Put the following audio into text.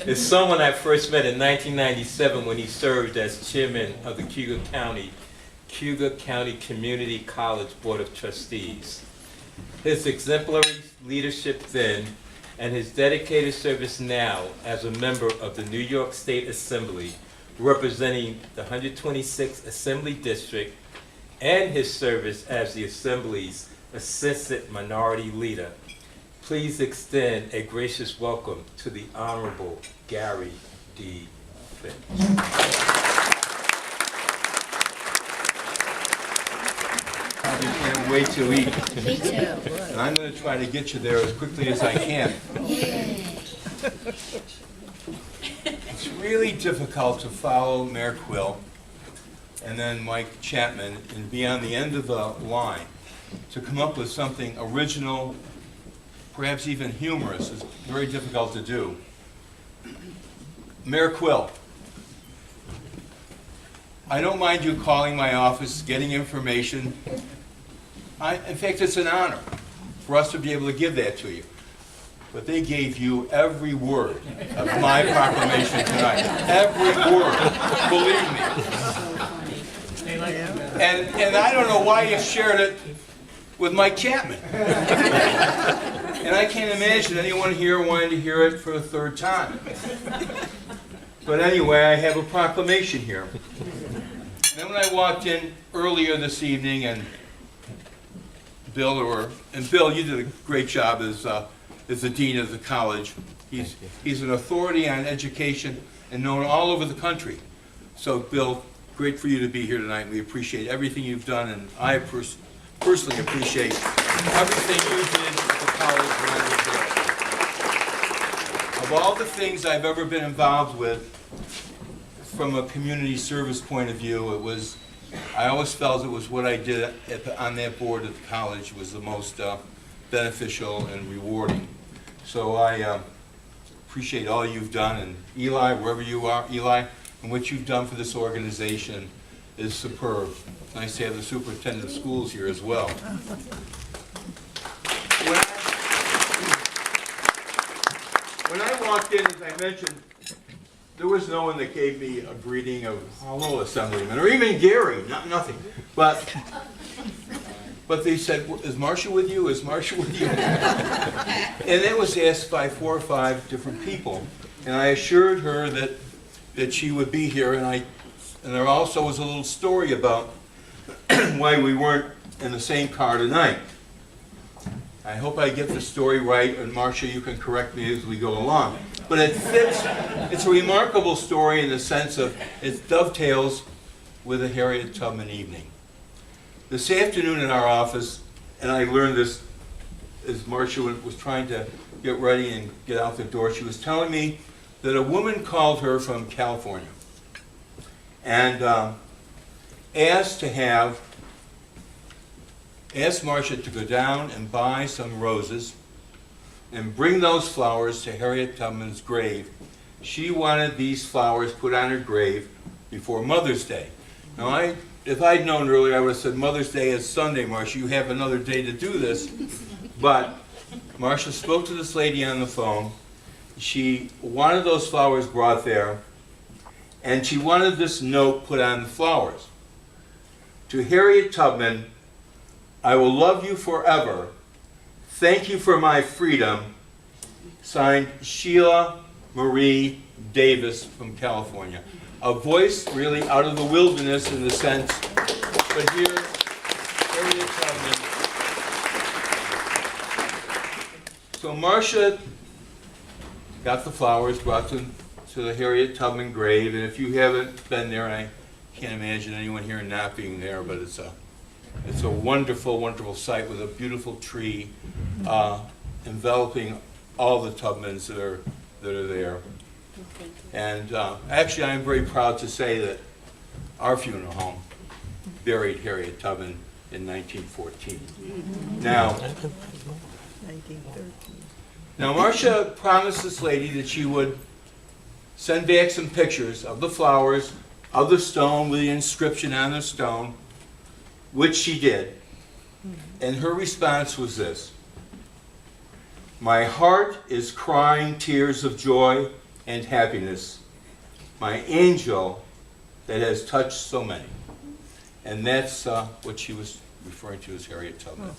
is someone I first met in 1997 when he served as chairman of the Cuyahoga County Community College Board of Trustees. His exemplary leadership then and his dedicated service now as a member of the New York State Assembly representing the 126th Assembly District and his service as the Assembly's Assistant Minority Leader. Please extend a gracious welcome to the Honorable Gary D. Finch. I can't wait to eat. Me too. And I'm going to try to get you there as quickly as I can. It's really difficult to follow Mayor Quill and then Mike Chapman and be on the end of the line to come up with something original, perhaps even humorous. Is very difficult to do. Mayor Quill, I don't mind you calling my office, getting information. In fact, it's an honor for us to be able to give that to you. But they gave you every word of my proclamation tonight. Every word, believe me. And I don't know why you shared it with Mike Chapman. And I can't imagine anyone here wanting to hear it for a third time. But anyway, I have a proclamation here. Then when I walked in earlier this evening, and Bill, you did a great job as the dean of the college. He's an authority on education and known all over the country. So, Bill, great for you to be here tonight. We appreciate everything you've done, and I personally appreciate everything you did at the college when I was there. Of all the things I've ever been involved with, from a community service point of view, I always felt it was what I did on that board at the college was the most beneficial and rewarding. So I appreciate all you've done, and Eli, wherever you are, Eli, and what you've done for this organization is superb. Nice to have the superintendent of schools here as well. When I walked in, as I mentioned, there was no one that gave me a greeting of hello, Assemblyman, or even Gary, nothing. But they said, is Marcia with you? Is Marcia with you? And it was asked by 4 or 5 different people. And I assured her that she would be here, and there also was a little story about why we weren't in the same car tonight. I hope I get the story right, and Marcia, you can correct me as we go along. But it fits, it's a remarkable story in the sense of it dovetails with a Harriet Tubman evening. This afternoon in our office, and I learned this as Marcia was trying to get ready and get out the door, she was telling me that a woman called her from California and asked Marcia to go down and buy some roses and bring those flowers to Harriet Tubman's grave. She wanted these flowers put on her grave before Mother's Day. Now, if I'd known earlier, I would have said Mother's Day is Sunday, Marcia. You have another day to do this. But Marcia spoke to this lady on the phone. She wanted those flowers brought there, and she wanted this note put on the flowers. To Harriet Tubman, I will love you forever. Thank you for my freedom. Signed, Sheila Marie Davis from California. A voice really out of the wilderness in the sense, but here, Harriet Tubman. So Marcia got the flowers, brought them to the Harriet Tubman grave, and if you haven't been there, and I can't imagine anyone here not being there, but it's a wonderful, wonderful site with a beautiful tree enveloping all the Tubmans that are there. And actually, I'm very proud to say that our funeral home buried Harriet Tubman in 1914. Now, Marcia promised this lady that she would send back some pictures of the flowers, of the stone with the inscription on the stone, which she did. And her response was this: My heart is crying tears of joy and happiness, my angel that has touched so many. And that's what she was referring to as Harriet Tubman.